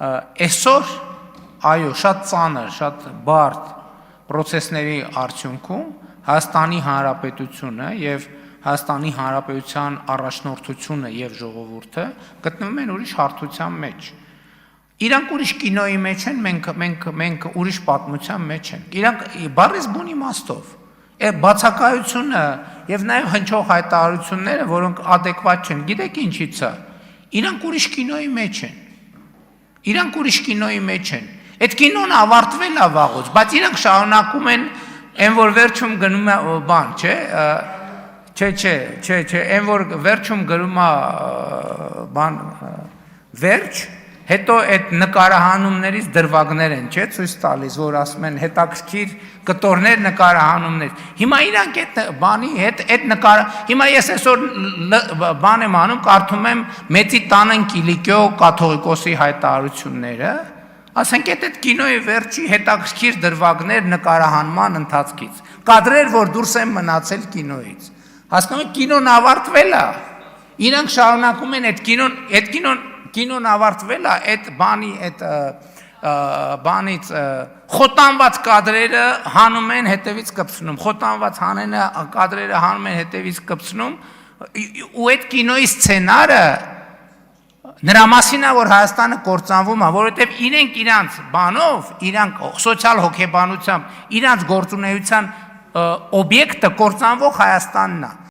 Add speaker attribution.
Speaker 1: Այսօր, այո, շատ ծանր, շատ բարդ process-ների արդյունքում Հայաստանի Հանրապետությունը եւ Հայաստանի Հանրապետության առաջնորդությունը եւ ժողովուրդը գտնվում են ուրիշ հարթության մեջ։ Իրանք ուրիշ կինոյի մեջ են, մենք ուրիշ պատմության մեջ ենք։ Իրանք բառից բուն իմաստով բացակայությունը եւ նաեւ հնչող հայտարարությունները, որոնք adekvat չեն, գիտեք ինչից է։ Իրանք ուրիշ կինոյի մեջ են։ Իրանք ուրիշ կինոյի մեջ են։ Այդ կինոն ավարտվել է վաղուց, բայց իրանք շարունակում են այն որ վերջում գնում է բան, չէ՞, չէ, այն որ վերջում գրում է բան վերջ, հետո այդ նկարահանումներից դրվագներ են, չէ՞, ցույց տալիս, որ ասում են հետաքրքիր կտորներ նկարահանումներ։ Հիմա իրանք այդ բանի հետ այդ հիմա ես այսօր բան եմ անում, կարդում եմ Մեծի տանն Կիլիկիո կաթողիկոսի հայտարարությունները, ասենք այդ կինոյի վերջի հետաքրքիր դրվագներ նկարահանման ընթացքից, կադրեր, որ դուրս են մնացել կինոյից։ Հասկանում եք, կինոն ավարտվել է։ Իրանք շարունակում են այդ կինոն ավարտվել է, այդ բանի այդ բանից խոտանված կադրերը հանում են հետևից կպցնում, խոտանված կադրերը հանում են հետևից կպցնում, ու այդ կինոյի սցենարը նրա մասին է, որ Հայաստանը կործանվում է, որովհետև իրենք իրանց բանով, իրանք սոցիալ հոգեբանությամբ, իրանց գործունեության օբյեկտը կործանվող Հայաստանն է։